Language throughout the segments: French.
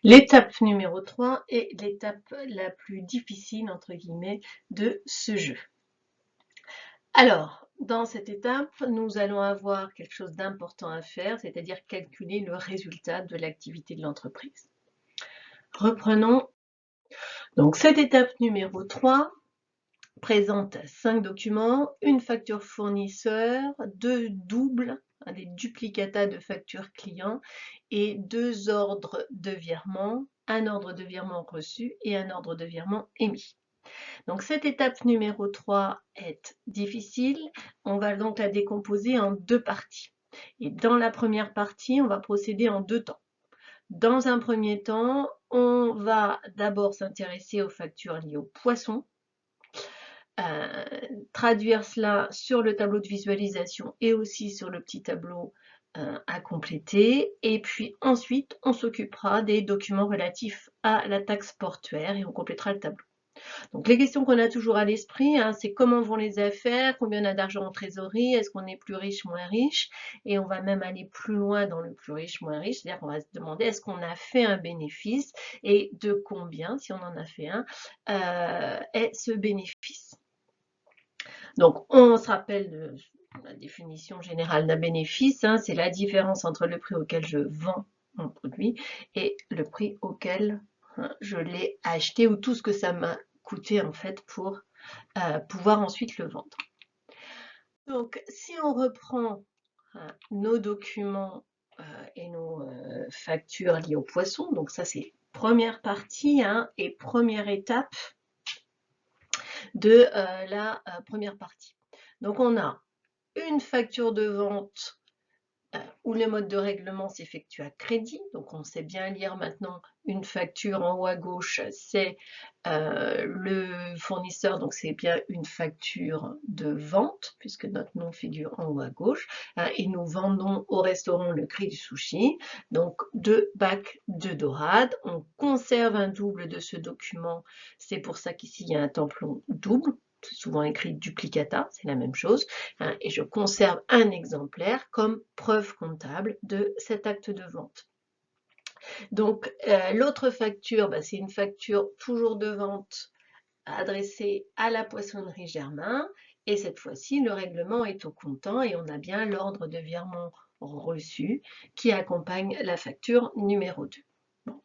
L'étape numéro 3 est l'étape la plus difficile, entre guillemets, de ce jeu. Alors, dans cette étape, nous allons avoir quelque chose d'important à faire, c'est-à-dire calculer le résultat de l'activité de l'entreprise. Reprenons. Donc, cette étape numéro 3 présente 5 documents, une facture fournisseur, 2 doubles, des duplicata de factures clients et 2 ordres de virement, un ordre de virement reçu et un ordre de virement émis. Donc cette étape numéro 3 est difficile, on va donc la décomposer en 2 parties. Et dans la première partie, on va procéder en 2 temps. Dans un premier temps, on va d'abord s'intéresser aux factures liées aux poissons, traduire cela sur le tableau de visualisation et aussi sur le petit tableau à compléter. Et puis ensuite, on s'occupera des documents relatifs à la taxe portuaire et on complétera le tableau. Donc les questions qu'on a toujours à l'esprit, hein, c'est comment vont les affaires, combien on a d'argent en trésorerie, est-ce qu'on est plus riche, moins riche, et on va même aller plus loin dans le plus riche, moins riche, c'est-à-dire qu'on va se demander est-ce qu'on a fait un bénéfice et de combien, si on en a fait un, est ce bénéfice. Donc on se rappelle de la définition générale d'un bénéfice, hein, c'est la différence entre le prix auquel je vends mon produit et le prix auquel je l'ai acheté ou tout ce que ça m'a coûté en fait pour pouvoir ensuite le vendre. Donc si on reprend nos documents et nos factures liées aux poissons, donc ça c'est première partie hein, et première étape de la première partie. Donc on a une facture de vente où le mode de règlement s'effectue à crédit. Donc on sait bien lire maintenant une facture en haut à gauche, c'est le fournisseur, donc c'est bien une facture de vente, puisque notre nom figure en haut à gauche. Et nous vendons au restaurant le Cri du Sushi, donc 2 bacs de dorade. On conserve un double de ce document, c'est pour ça qu'ici il y a un tampon double. C'est souvent écrit duplicata, c'est la même chose, hein, et je conserve un exemplaire comme preuve comptable de cet acte de vente. Donc l'autre facture, c'est une facture toujours de vente adressée à la poissonnerie Germain, et cette fois-ci le règlement est au comptant et on a bien l'ordre de virement reçu qui accompagne la facture numéro 2. Bon.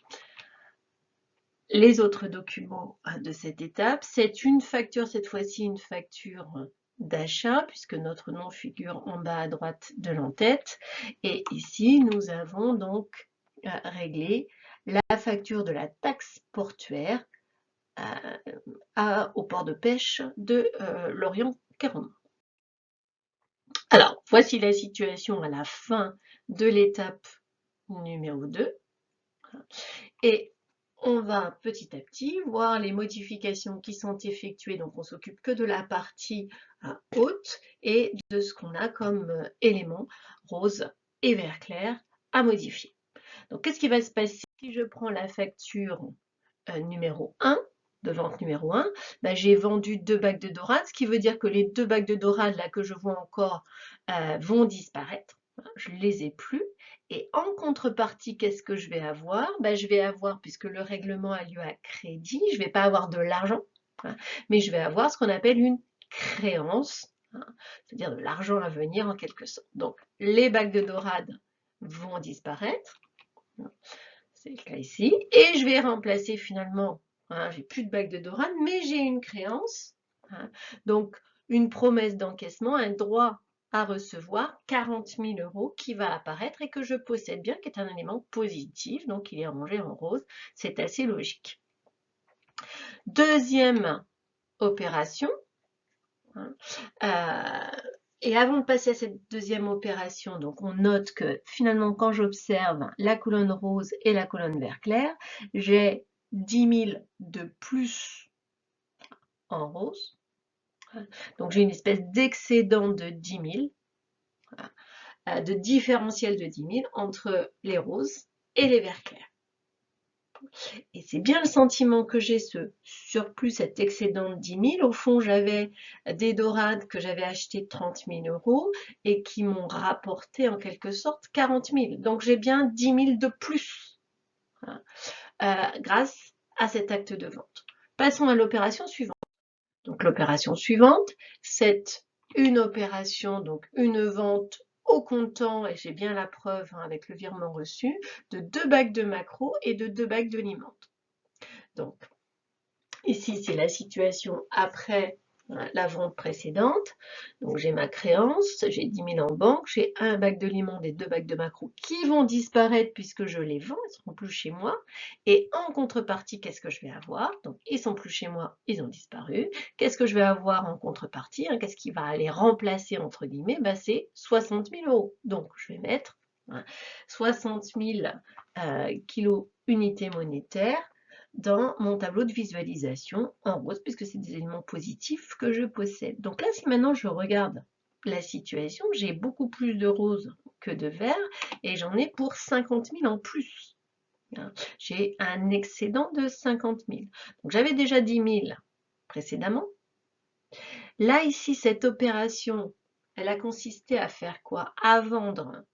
Les autres documents de cette étape, c'est une facture, cette fois-ci une facture d'achat, puisque notre nom figure en bas à droite de l'en-tête. Et ici, nous avons donc réglé la facture de la taxe portuaire au port de pêche de Lorient-Caron. Alors, voici la situation à la fin de l'étape numéro 2. Et on va petit à petit voir les modifications qui sont effectuées. Donc, on s'occupe que de la partie haute et de ce qu'on a comme éléments rose et vert clair à modifier. Donc, qu'est-ce qui va se passer si je prends la facture numéro 1, de vente numéro 1, j'ai vendu 2 bacs de dorade, ce qui veut dire que les 2 bacs de dorade là que je vois encore vont disparaître. Je ne les ai plus. Et en contrepartie, qu'est-ce que je vais avoir? Je vais avoir, puisque le règlement a lieu à crédit, je ne vais pas avoir de l'argent, hein, mais je vais avoir ce qu'on appelle une créance, hein, c'est-à-dire de l'argent à venir en quelque sorte. Donc, les bacs de dorade vont disparaître, c'est le cas ici, et je vais remplacer finalement, hein, j'ai plus de bacs de dorade, mais j'ai une créance, hein, donc une promesse d'encaissement, un droit à recevoir 40 000 € qui va apparaître et que je possède bien, qui est un élément positif, donc il est rangé en rose, c'est assez logique. Deuxième opération, hein, et avant de passer à cette deuxième opération, donc on note que finalement quand j'observe la colonne rose et la colonne vert clair, j'ai 10 000 de plus en rose, donc j'ai une espèce d'excédent de 10 000, de différentiel de 10 000 entre les roses et les verts clairs. Et c'est bien le sentiment que j'ai, ce surplus, cet excédent de 10 000. Au fond, j'avais des dorades que j'avais achetées 30 000 € et qui m'ont rapporté en quelque sorte 40 000. Donc j'ai bien 10 000 de plus. grâce à cet acte de vente. Passons à l'opération suivante. Donc l'opération suivante, c'est une opération, donc une vente au comptant, et j'ai bien la preuve avec le virement reçu, de 2 bacs de maquereau et de 2 bacs de limande. Donc ici, c'est la situation après la vente précédente. Donc j'ai ma créance, j'ai 10 000 en banque, j'ai un bac de limande et 2 bacs de maquereau qui vont disparaître puisque je les vends, ils ne seront plus chez moi. Et en contrepartie, qu'est-ce que je vais avoir? Donc ils sont plus chez moi, ils ont disparu. Qu'est-ce que je vais avoir en contrepartie? Qu'est-ce qui va aller remplacer entre guillemets? C'est 60 000 euros. Donc je vais mettre 60 000 kilos unités monétaires dans mon tableau de visualisation en rose, puisque c'est des éléments positifs que je possède. Donc là, si maintenant je regarde la situation, j'ai beaucoup plus de rose que de vert, et j'en ai pour 50 000 en plus. J'ai un excédent de 50 000. Donc j'avais déjà 10 000 précédemment. Là, ici, cette opération, elle a consisté à faire quoi? À vendre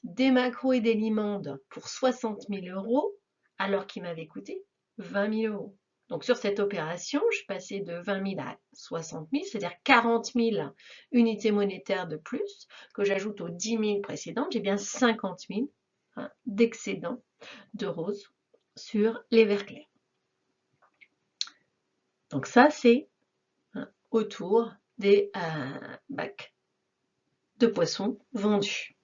des maquereaux et des limandes pour 60 000 euros, alors qu'ils m'avaient coûté 20 000 euros. Donc sur cette opération, je passais de 20 000 à 60 000, c'est-à-dire 40 000 unités monétaires de plus, que j'ajoute aux 10 000 précédentes, j'ai bien 50 000 d'excédent de rose sur les verts clairs. Donc ça, c'est autour des bacs de poissons vendus.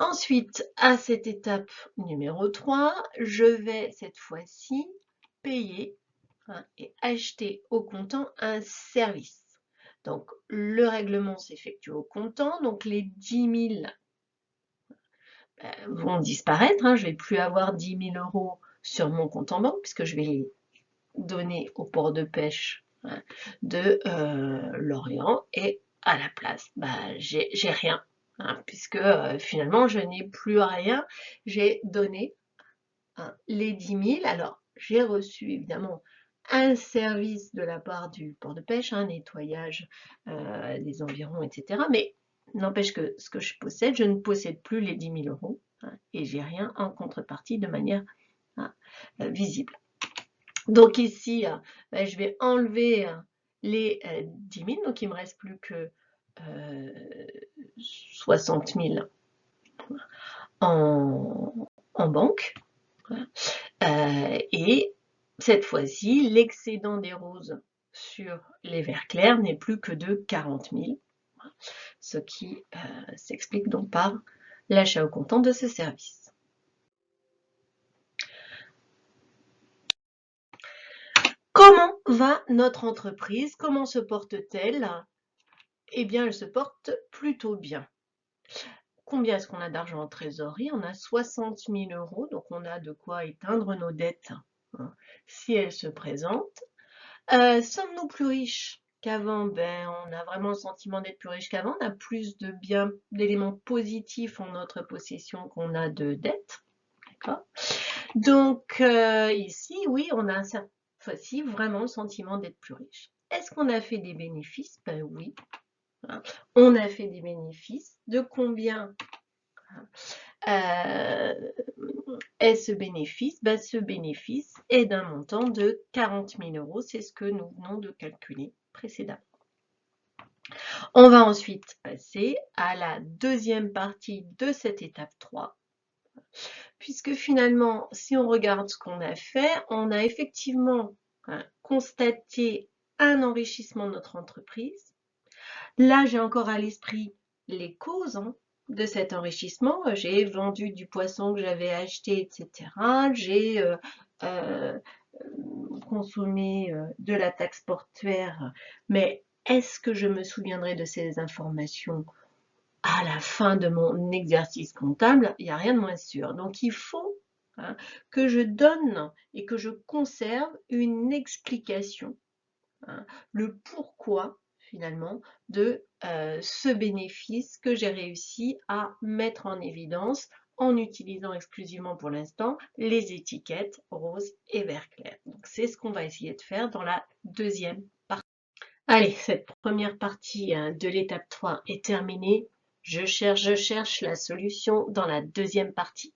Ensuite, à cette étape numéro 3, je vais cette fois-ci payer et acheter au comptant un service. Donc, le règlement s'effectue au comptant, donc les 10 000 vont disparaître. Je ne vais plus avoir 10 000 euros sur mon compte en banque, puisque je vais les donner au port de pêche de Lorient, et à la place, j'ai rien. Puisque finalement je n'ai plus rien, j'ai donné les 10 000. Alors j'ai reçu évidemment un service de la part du port de pêche, un nettoyage des environs, etc. Mais n'empêche que ce que je possède, je ne possède plus les 10 000 euros et j'ai rien en contrepartie de manière visible. Donc ici, je vais enlever les 10 000, donc il ne me reste plus que 60 000 en banque. Et cette fois-ci, l'excédent des roses sur les verts clairs n'est plus que de 40 000, ce qui s'explique donc par l'achat au comptant de ce service. Comment va notre entreprise? Comment se porte-t-elle? Eh bien, elle se porte plutôt bien. Combien est-ce qu'on a d'argent en trésorerie? On a 60 000 euros, donc on a de quoi éteindre nos dettes si elles se présentent. Sommes-nous plus riches qu'avant? On a vraiment le sentiment d'être plus riche qu'avant. On a plus de biens, d'éléments positifs en notre possession qu'on a de dettes. D'accord? Donc ici, oui, on a cette fois-ci vraiment le sentiment d'être plus riche. Est-ce qu'on a fait des bénéfices? Oui. On a fait des bénéfices. De combien est ce bénéfice? Ce bénéfice est d'un montant de 40 000 euros. C'est ce que nous venons de calculer précédemment. On va ensuite passer à la deuxième partie de cette étape 3. Puisque finalement, si on regarde ce qu'on a fait, on a effectivement constaté un enrichissement de notre entreprise. Là, j'ai encore à l'esprit les causes de cet enrichissement. J'ai vendu du poisson que j'avais acheté, etc. J'ai consommé de la taxe portuaire. Mais est-ce que je me souviendrai de ces informations à la fin de mon exercice comptable? Il n'y a rien de moins sûr. Donc, il faut que je donne et que je conserve une explication, le pourquoi finalement de ce bénéfice que j'ai réussi à mettre en évidence en utilisant exclusivement pour l'instant les étiquettes rose et vert clair. Donc c'est ce qu'on va essayer de faire dans la deuxième partie. Allez, cette première partie de l'étape 3 est terminée. Je cherche la solution dans la deuxième partie.